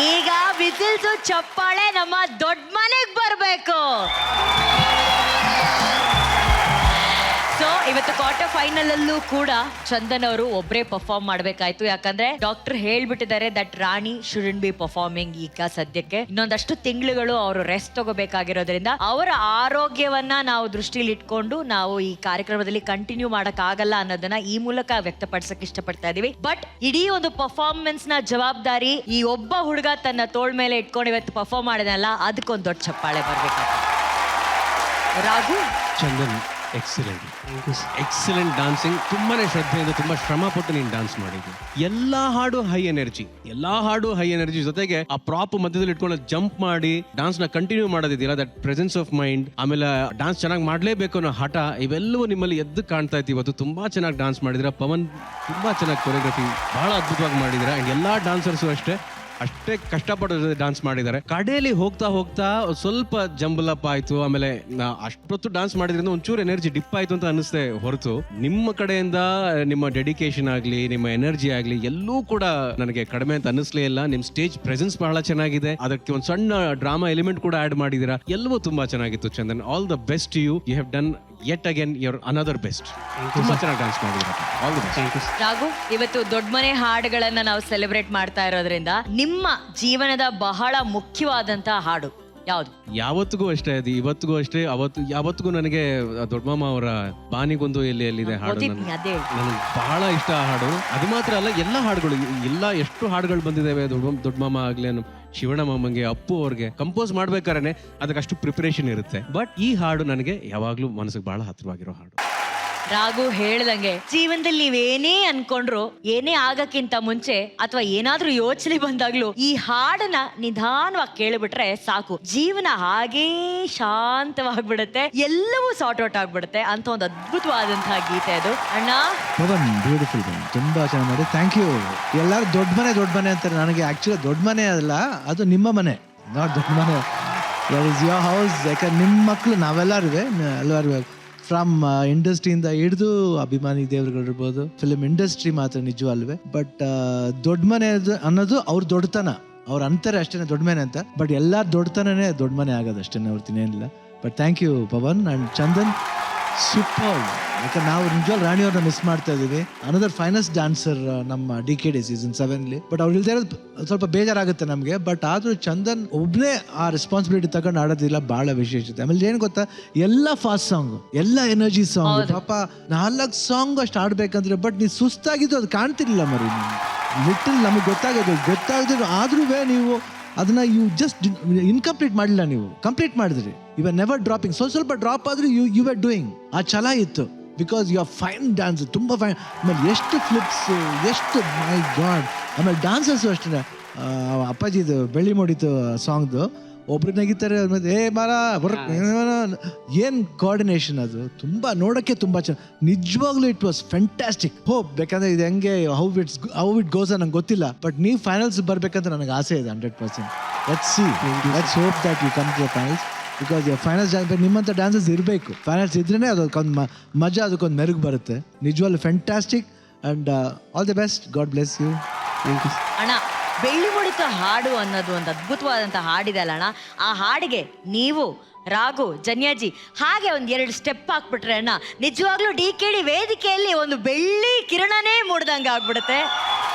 ಈಗ ವಿಸಿಲ್ಸು ಚಪ್ಪಾಳೆ ನಮ್ಮ ದೊಡ್ಡ ಮನೆಗೆ ಬರಬೇಕು. ಸೊ ಇವತ್ತು ಕ್ವಾರ್ಟರ್ ಫೈನಲ್ ಅಲ್ಲೂ ಕೂಡ ಚಂದನ್ ಅವರು ಒಬ್ಬರೇ ಪರ್ಫಾರ್ಮ್ ಮಾಡ್ಬೇಕಾಯ್ತು. ಯಾಕಂದ್ರೆ ಡಾಕ್ಟರ್ ಹೇಳ್ಬಿಟ್ಟಿದ್ದಾರೆ that Rani shouldn't be performing ಈಗ ಸದ್ಯಕ್ಕೆ. ಇನ್ನೊಂದಷ್ಟು ತಿಂಗಳುಗಳು ಅವರು ರೆಸ್ಟ್ ತಗೋಬೇಕಾಗಿರೋದ್ರಿಂದ ಅವರ ಆರೋಗ್ಯವನ್ನ ನಾವು ದೃಷ್ಟಿಲಿ ಇಟ್ಕೊಂಡು ನಾವು ಈ ಕಾರ್ಯಕ್ರಮದಲ್ಲಿ ಕಂಟಿನ್ಯೂ ಮಾಡಕ್ ಆಗಲ್ಲ ಅನ್ನೋದನ್ನ ಈ ಮೂಲಕ ವ್ಯಕ್ತಪಡಿಸಕ್ ಇಷ್ಟಪಡ್ತಾ ಇದೀವಿ. ಬಟ್ ಇಡೀ ಒಂದು ಪರ್ಫಾರ್ಮೆನ್ಸ್ ನ ಜವಾಬ್ದಾರಿ ಈ ಒಬ್ಬ ಹುಡುಗ ತನ್ನ ತೋಳ್ ಮೇಲೆ ಇಟ್ಕೊಂಡು ಇವತ್ತು ಪರ್ಫಾರ್ಮ್ ಮಾಡಿದಲ್ಲ, ಅದಕ್ಕೊಂದು ದೊಡ್ಡ ಚಪ್ಪಾಳೆ ಬರ್ಬೇಕಾಗ್ತದೆ. Raghu, Chandan excellent dancing. ತುಂಬಾನೇ ಶ್ರದ್ಧೆಯಿಂದ ತುಂಬಾ ಶ್ರಮ ಪಟ್ಟು ನೀನು ಡಾನ್ಸ್ ಮಾಡಿದ್ದೆ. ಎಲ್ಲಾ ಹಾಡು ಹೈ ಎನರ್ಜಿ ಜೊತೆಗೆ ಆ ಪ್ರಾಪ್ ಮಧ್ಯದಲ್ಲಿ ಇಟ್ಕೊಂಡು ಜಂಪ್ ಮಾಡಿ ಡಾನ್ಸ್ ನ ಕಂಟಿನ್ಯೂ ಮಾಡೋದಿದೆಯಲ್ಲ, ದಟ್ ಪ್ರೆಸೆನ್ಸ್ ಆಫ್ ಮೈಂಡ್, ಆಮೇಲೆ ಡಾನ್ಸ್ ಚೆನ್ನಾಗಿ ಮಾಡ್ಲೇಬೇಕು ಅನ್ನೋ ಹಠ, ಇವೆಲ್ಲವೂ ನಿಮ್ಮಲ್ಲಿ ಎದ್ದು ಕಾಣ್ತಾ ಇತ್ತು. ಇವತ್ತು ತುಂಬಾ ಚೆನ್ನಾಗಿ ಡಾನ್ಸ್ ಮಾಡಿದಿರ. ಪವನ್ ತುಂಬಾ ಚೆನ್ನಾಗಿ ಕೊರಿಯೋಗ್ರಫಿ ಬಹಳ ಅದ್ಭುತವಾಗಿ ಮಾಡಿದಿರ. ಅಂಡ್ ಎಲ್ಲಾ ಡಾನ್ಸರ್ಸು ಅಷ್ಟೇ ಕಷ್ಟಪಟ್ಟು ಡಾನ್ಸ್ ಮಾಡಿದ್ದಾರೆ. ಕಡೆಯಲ್ಲಿ ಹೋಗ್ತಾ ಸ್ವಲ್ಪ ಜಂಬಲಪ್ ಆಯ್ತು. ಆಮೇಲೆ ಅಷ್ಟೊತ್ತು ಡಾನ್ಸ್ ಮಾಡಿದ್ರಿಂದ ಒಂಚೂರು ಎನರ್ಜಿ ಡಿಪ್ ಆಯ್ತು ಅಂತ ಅನಿಸ್ತೆ ಹೊರತು ನಿಮ್ಮ ಕಡೆಯಿಂದ ನಿಮ್ಮ ಡೆಡಿಕೇಶನ್ ಆಗ್ಲಿ, ನಿಮ್ಮ ಎನರ್ಜಿ ಆಗ್ಲಿ ಎಲ್ಲೂ ಕೂಡ ನನಗೆ ಕಡಿಮೆ ಅಂತ ಅನ್ನಿಸ್ಲೇ ಇಲ್ಲ. ನಿಮ್ ಸ್ಟೇಜ್ ಪ್ರೆಸೆನ್ಸ್ ಬಹಳ ಚೆನ್ನಾಗಿದೆ. ಅದಕ್ಕೆ ಒಂದು ಸಣ್ಣ ಡ್ರಾಮಾ ಎಲಿಮೆಂಟ್ ಕೂಡ ಆಡ್ ಮಾಡಿದೀರಾ. ಎಲ್ಲವೂ ತುಂಬಾ ಚೆನ್ನಾಗಿತ್ತು Chandan. All the best you have done yet again your another best. ತುಂಬಾ ಚೆನ್ನಾಗಿ ಡಾನ್ಸ್ ಮಾಡಿದ್ದೀರಾ. All the best. ರಾಘು, ಇವತ್ತು ದೊಡ್ಡ ಮನೆ ಹಾಡುಗಳನ್ನ ನಾವು ಸೆಲೆಬ್ರೇಟ್ ಮಾಡ್ತಾ ಇರೋದ್ರಿಂದ ನಿಮ್ಮ ಜೀವನದ ಬಹಳ ಮುಖ್ಯವಾದಂತಹ ಹಾಡು ಯಾವುದು? ಯಾವತ್ತಿಗೂ ಅಷ್ಟೇ, ಅದು ಇವತ್ತಿಗೂ ಅಷ್ಟೇ. ಯಾವತ್ತಿಗೂ ನನಗೆ ದೊಡ್ಡ ಮಾಮ ಅವರ ಬಾನಿಗೊಂದು ಎಲ್ಲಿದೆ ಹಾಡು ನನಗೆ ಬಹಳ ಇಷ್ಟ. ಆ ಹಾಡು ಅದು ಮಾತ್ರ ಅಲ್ಲ, ಎಲ್ಲ ಹಾಡುಗಳು, ಎಷ್ಟು ಹಾಡುಗಳು ಬಂದಿದ್ದಾವೆ ದೊಡ್ಡ ಮಾಮ ಆಗ್ಲಿ, ಶಿವಣ್ಣ ಮಾಮಂಗೆ, ಅಪ್ಪು ಅವ್ರಿಗೆ ಕಂಪೋಸ್ ಮಾಡ್ಬೇಕಾದ್ರೆ ಅದಕ್ಕೆ ಅಷ್ಟು ಪ್ರಿಪರೇಷನ್ ಇರುತ್ತೆ. ಬಟ್ ಈ ಹಾಡು ನನಗೆ ಯಾವಾಗ್ಲೂ ಮನಸ್ಸಿಗೆ ಬಹಳ ಹತ್ರವಾಗಿರೋ ಹಾಡು. ರಾಘು ಹೇಳ್ದಂಗೆ ಜೀವನದಲ್ಲಿ ನೀವೇನೇ ಅನ್ಕೊಂಡ್ರು, ಏನೇ ಆಗಕ್ಕಿಂತ ಮುಂಚೆ ಅಥವಾ ಏನಾದ್ರೂ ಯೋಚನೆ ಬಂದಾಗ್ಲೂ ಈ ಹಾಡನ್ನ ನಿಧಾನವಾಗಿ ಕೇಳಿಬಿಟ್ರೆ ಸಾಕು, ಜೀವನ ಹಾಗೇ ಶಾಂತವಾಗ್ಬಿಡುತ್ತೆ, ಎಲ್ಲವೂ ಸಾರ್ಟ್ ಔಟ್ ಆಗ್ಬಿಡುತ್ತೆ ಅಂತ ಒಂದು ಅದ್ಭುತವಾದಂತಹ ಗೀತೆ ಅದು. ಅಣ್ಣ ಬ್ಯೂಟಿಫುಲ್, ತುಂಬಾ ಚೆನ್ನಾಗಿ ಮಾಡಿ. Thank you. ಎಲ್ಲರೂ ದೊಡ್ಡ ಮನೆ ಅಂತಾರೆ. ನನಗೆ ಆಕ್ಚುಲಿ ದೊಡ್ಡ ಮನೆ ಅಲ್ಲ, ಅದು ನಿಮ್ಮ ಮನೆ, ನಾಟ್ ದೊಡ್ಡ ಮನೆ. That is your house. ಯಾಕಂದ್ರೆ ನಿಮ್ಮ ಮಕ್ಕಳು ನಾವೆಲ್ಲರೂ ಎಲ್ಲರೂ ಫ್ರಮ್ ಇಂಡಸ್ಟ್ರಿಯಿಂದ ಹಿಡಿದು ಅಭಿಮಾನಿ ದೇವರುಗಳಿರ್ಬೋದು, ಫಿಲ್ಮ್ ಇಂಡಸ್ಟ್ರಿ ಮಾತ್ರ ನಿಜವಲ್ವೇ. ಬಟ್ ದೊಡ್ಡ ಮನೆ ಅನ್ನೋದು ಅವ್ರ ದೊಡ್ಡತನ. ಅವ್ರು ಅಂತಾರೆ ಅಷ್ಟೇ ದೊಡ್ಡ ಮನೆ ಅಂತ. ಬಟ್ ಎಲ್ಲಾರ ದೊಡ್ಡತನನೇ ದೊಡ್ಡ ಮನೆ ಆಗೋದು ಅಷ್ಟೇ, ಹೊರ್ತಿನೇನಿಲ್ಲ. But thank you Pavan and Chandan, super. ಯಾಕಂದ್ರೆ ನಾವು ನಿಜವಾಗ್ ರಾಣಿಯವ್ರನ್ನ ಮಿಸ್ ಮಾಡ್ತಾ ಇದೀವಿ. ಅನದರ್ ಫೈನೆಸ್ಟ್ ಡಾನ್ಸರ್ ನಮ್ಮ DKD ಸೀಸನ್ 7 ಬಟ್ ಅವ್ರು ಇಲ್ದೇ ಇರೋದು ಸ್ವಲ್ಪ ಬೇಜಾರಾಗುತ್ತೆ ನಮಗೆ. ಬಟ್ ಆದ್ರೂ ಚಂದನ್ ಒಬ್ನೇ ಆ ರೆಸ್ಪಾನ್ಸಿಬಿಲಿಟಿ ತಗೊಂಡು ಆಡೋದಿಲ್ಲ, ಬಹಳ ವಿಶೇಷತೆ. ಆಮೇಲೆ ಏನ್ ಗೊತ್ತಾ, ಎಲ್ಲ ಫಾಸ್ಟ್ ಸಾಂಗ್, ಎಲ್ಲ ಎನರ್ಜಿ ಸಾಂಗ್. ಪಾಪ 4 ಸಾಂಗ್ ಅಷ್ಟು ಆಡ್ಬೇಕಂದ್ರೆ, ಬಟ್ ನೀವು ಸುಸ್ತಾಗಿದ್ದು ಅದು ಕಾಣ್ತಿರ್ಲಿಲ್ಲ ಮರಿ. ಲಿಟಲ್ ನಮಗೆ ಗೊತ್ತಾಗದ್ರು ಆದ್ರೂ ನೀವು ಅದನ್ನ ಜಸ್ಟ್ ಇನ್ಕಂಪ್ಲೀಟ್ ಮಾಡಲಿಲ್ಲ, ನೀವು ಕಂಪ್ಲೀಟ್ ಮಾಡಿದ್ರಿ. You are never dropping. ಸ್ವಲ್ಪ ಡ್ರಾಪ್ ಆದ್ರೂ ಯು ಆರ್ ಡೂಯಿಂಗ್. ಆ ಛಲ ಇತ್ತು. Because you are fine dance, ತುಂಬ ಫೈನ್. ಆಮೇಲೆ ಎಷ್ಟು ಫ್ಲಿಪ್ಸ್, ಎಷ್ಟು ಮೈ ಗಾಡ್. ಆಮೇಲೆ ಡಾನ್ಸರ್ಸು ಅಷ್ಟೇ. ಅಪ್ಪಾಜಿದು ಬೆಳ್ಳಿ ಮೂಡಿತು ಸಾಂಗ್ದು ಒಬ್ರು ನಗಿತಾರೆ, ಮಾರ ಏನ್ ಕೋಆರ್ಡಿನೇಷನ್ ಅದು. ತುಂಬಾ ನೋಡಕ್ಕೆ ತುಂಬಾ ಚೆನ್ನಾಗಿ, ನಿಜವಾಗ್ಲೂ ಇಟ್ ವಾಸ್ ಫ್ಯಾಂಟಾಸ್ಟಿಕ್. ಹೋಪ್ ಬೇಕಂದ್ರೆ ಇದು ಹೆಂಗೆ ಹೌ ಇಟ್ ಗೋಸ್ ನಂಗೆ ಗೊತ್ತಿಲ್ಲ. ಬಟ್ ನೀವು ಫೈನಲ್ಸ್ ಬರ್ಬೇಕಂತ ನನಗೆ ಆಸೆ ಇದೆ 100%. Let's hope that you come to the finals. Because finals ನಿಮ್ಮಂಥ ಡ್ಯಾನ್ಸಸ್ ಇರಬೇಕು. ಫೈನಲ್ಸ್ ಇದ್ರೇ ಅದಕ್ಕೊಂದು ಮಜಾ, ಅದಕ್ಕೊಂದು ಮೆರುಗು ಬರುತ್ತೆ. ನಿಜವಾಗ್ಲೂ fantastic and all the best. God bless you. Thank you ಅಣ್ಣ. ಬೆಳ್ಳಿ ಮುಡಿತ ಹಾಡು ಅನ್ನೋದು ಒಂದು ಅದ್ಭುತವಾದಂತಹ ಹಾಡಿದೆ ಅಲ್ಲ ಅಣ್ಣ. ಆ ಹಾಡಿಗೆ ನೀವು, ರಾಘು, ಜನ್ಯಾಜಿ ಹಾಗೆ ಒಂದು 2 ಸ್ಟೆಪ್ ಹಾಕ್ಬಿಟ್ರೆ ಅಣ್ಣ, ನಿಜವಾಗ್ಲೂ DKD ವೇದಿಕೆಯಲ್ಲಿ ಒಂದು ಬೆಳ್ಳಿ ಕಿರಣನೇ ಮೂಡ್ದಂಗೆ ಆಗ್ಬಿಡುತ್ತೆ.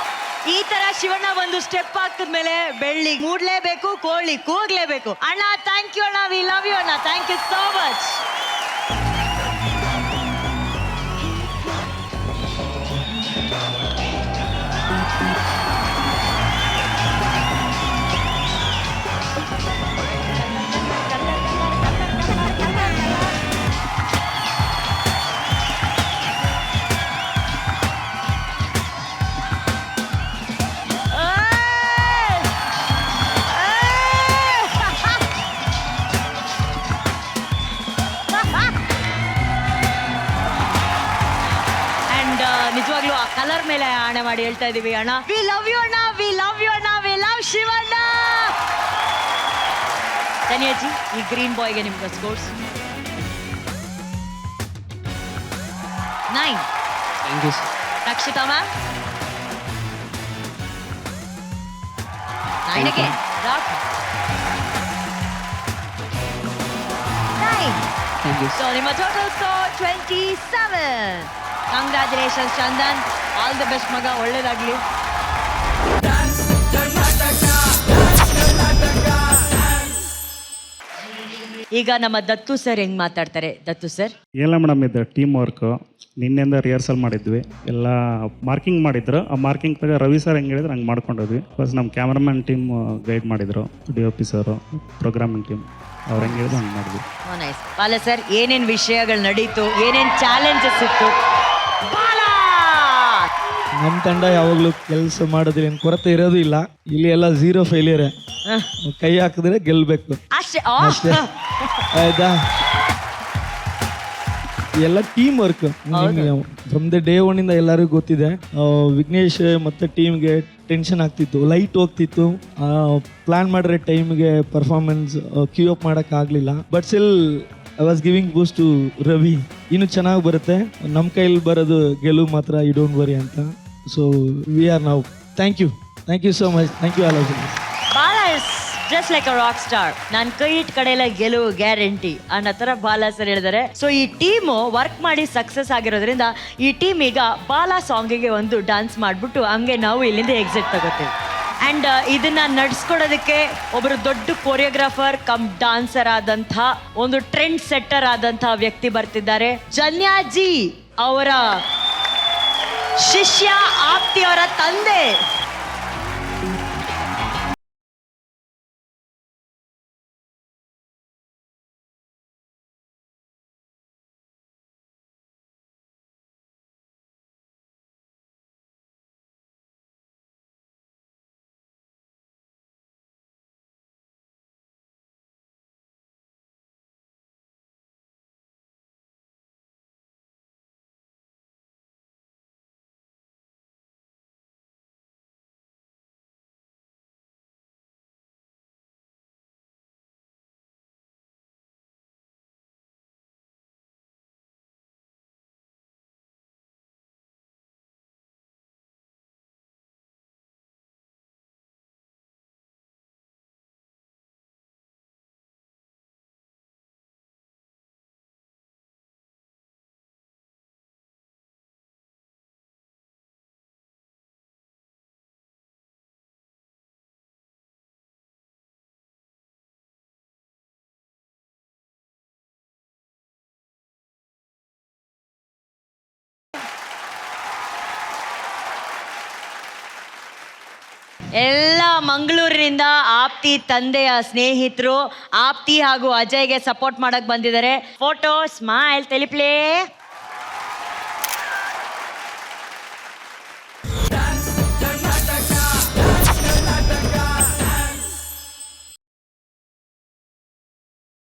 ಈ ತರ ಶಿವಣ್ಣ ಒಂದು ಸ್ಟೆಪ್ ಹಾಕಿದ್ಮೇಲೆ ಬೆಳ್ಳಿ ಮೂಡ್ಲೇಬೇಕು, ಕೋಳಿ ಕೂಗ್ಲೇಬೇಕು. ಅಣ್ಣ ಥ್ಯಾಂಕ್ ಯು ಅಣ್ಣ, ವಿ ಲವ್ ಯು ಅಣ್ಣ, ಥ್ಯಾಂಕ್ ಯು ಸೋ ಮಚ್. ನಿಜವಾಗ್ಲೂ ಆ ಕಲರ್ ಮೇಲೆ ಆಣೆ ಮಾಡಿ ಹೇಳ್ತಾ ಇದೀವಿ ಅಣ್ಣ, ವಿ ಲವ್ ಯು ಅಣ್ಣ, ವಿ ಲವ್ ಯು ಅಣ್ಣ, ವಿ ಲವ್ ಶಿವಣ್ಣ. ಧನ್ಯಜಿ, ಈ ಗ್ರೀನ್ ಬಾಯ್ಗೆ ನಿಮ್ಗೆ scores 9. Thank you. Rakshita ma'am And again, rock. Nine. Thank you. So, ನಿಮ್ಮ total score 27. Congratulations, Chandan. All the best, ಮಗ. ಒಳ್ಳೇದಾಗ್ಲಿ. ಈಗ ನಮ್ಮ ದತ್ತು ಸರ್ ಹೆಂಗ್ ಮಾತಾಡ್ತಾರೆ? ದತ್ತು ಸರ್. ಎಲ್ಲ ಮೇಡಮ್ ಇದು ಟೀಮ್ ವರ್ಕು. ನಿನ್ನೆಯಿಂದ ರಿಹರ್ಸಲ್ ಮಾಡಿದ್ವಿ, ಎಲ್ಲ ಮಾರ್ಕಿಂಗ್ ಮಾಡಿದ್ರು. ಆ ಮಾರ್ಕಿಂಗ್ ತಗ ರವಿ ಸರ್ ಹೆಂಗೆ ಹೇಳಿದ್ರೆ ಹಂಗೆ ಮಾಡ್ಕೊಂಡಿದ್ವಿ. ಫಸ್ಟ್ ನಮ್ಮ ಕ್ಯಾಮ್ರಾಮನ್ ಟೀಮ್ ಗೈಡ್ ಮಾಡಿದ್ರು, DOP ಸರು, ಪ್ರೋಗ್ರಾಮಿಂಗ್ ಟೀಮ್ ಅವ್ರು ಹೆಂಗೆ ಹೇಳಿದ್ರು ಹಂಗೆ ಮಾಡಿದ್ವಿ. ನೈಸ್. ಬಾಲ ಸರ್, ಏನೇನ್ ವಿಷಯಗಳು ನಡೀತು, ಏನೇನ್ ಚಾಲೆಂಜಸ್ ಇತ್ತು? ನಮ್ಮ ತಂಡ ಯಾವಾಗಲೂ ಕೆಲಸ ಮಾಡೋದ್ರಲ್ಲಿ ಏನು ಕೊರತೆ ಇರೋದು ಇಲ್ಲ. ಇಲ್ಲಿ ಎಲ್ಲ 0 ಫೇಲಿಯರ್. ಕೈ ಹಾಕಿದ್ರೆ ಗೆಲ್ಲಬೇಕು ಅಷ್ಟೇ. ಆಯ್ತಾ? ಎಲ್ಲ team work. From the day 1 ಇಂದ ಎಲ್ಲರಿಗೂ ಗೊತ್ತಿದೆ. ವಿಘ್ನೇಶ್ ಮತ್ತೆ ಟೀಮ್ಗೆ ಟೆನ್ಷನ್ ಆಗ್ತಿತ್ತು, ಲೈಟ್ ಹೋಗ್ತಿತ್ತು, ಪ್ಲಾನ್ ಮಾಡಿರೋ ಟೈಮ್ಗೆ ಪರ್ಫಾರ್ಮೆನ್ಸ್ ಕ್ಯೂ ಅಪ್ ಮಾಡೋಕ್ಕಾಗಲಿಲ್ಲ. But still I was giving boost to Ravi. ಇನ್ನು ಚೆನ್ನಾಗಿ ಬರುತ್ತೆ, ನಮ್ಮ ಕೈಲಿ ಬರೋದು ಗೆಲುವು ಮಾತ್ರ, ಯು ಡೋಂಟ್ ವರಿ ಅಂತ. So we are now. Thank you so much. Thank you all of you. Bala is just like a rock star. ನಾನು ಕೈ ಇಟ್ ಕಡೆಯಲ್ಲ ಗೆಲುವು ಗ್ಯಾರಂಟಿ ಅನ್ನೋ ಥರ ಬಾಲ ಸರ್ ಹೇಳಿದ್ದಾರೆ. ಸೊ ಈ ಟೀಮು ವರ್ಕ್ ಮಾಡಿ ಸಕ್ಸಸ್ ಆಗಿರೋದ್ರಿಂದ ಈ ಟೀಮ್ ಈಗ ಬಾಲ ಸಾಂಗಿಗೆ ಒಂದು ಡಾನ್ಸ್ ಮಾಡಿಬಿಟ್ಟು ಹಂಗೆ ನಾವು ಇಲ್ಲಿಂದ ಎಕ್ಸಿಟ್ ತಗೋತೀವಿ. ಆ್ಯಂಡ್ ಇದನ್ನ ನಡೆಸ್ಕೊಡೋದಕ್ಕೆ ಒಬ್ಬರು ದೊಡ್ಡ ಕೊರಿಯೋಗ್ರಾಫರ್ ಕಮ್ ಡಾನ್ಸರ್ ಆದಂಥ ಒಂದು ಟ್ರೆಂಡ್ ಸೆಟ್ಟರ್ ಆದಂಥ ವ್ಯಕ್ತಿ ಬರ್ತಿದ್ದಾರೆ. ಜನ್ಯಾಜಿ ಅವರ ಶಿಷ್ಯ, ಆಪ್ತಿ ಅವರ ತಂದೆ. ಎಲ್ಲ ಮಂಗಳೂರಿನಿಂದ ಆಪ್ತಿ ತಂದೆಯ ಸ್ನೇಹಿತರು ಆಪ್ತಿ ಹಾಗೂ ಅಜಯ್ಗೆ ಸಪೋರ್ಟ್ ಮಾಡಕ್ ಬಂದಿದ್ದಾರೆ. Photo, smile, ತೆಲಿಪ್ಲೇ.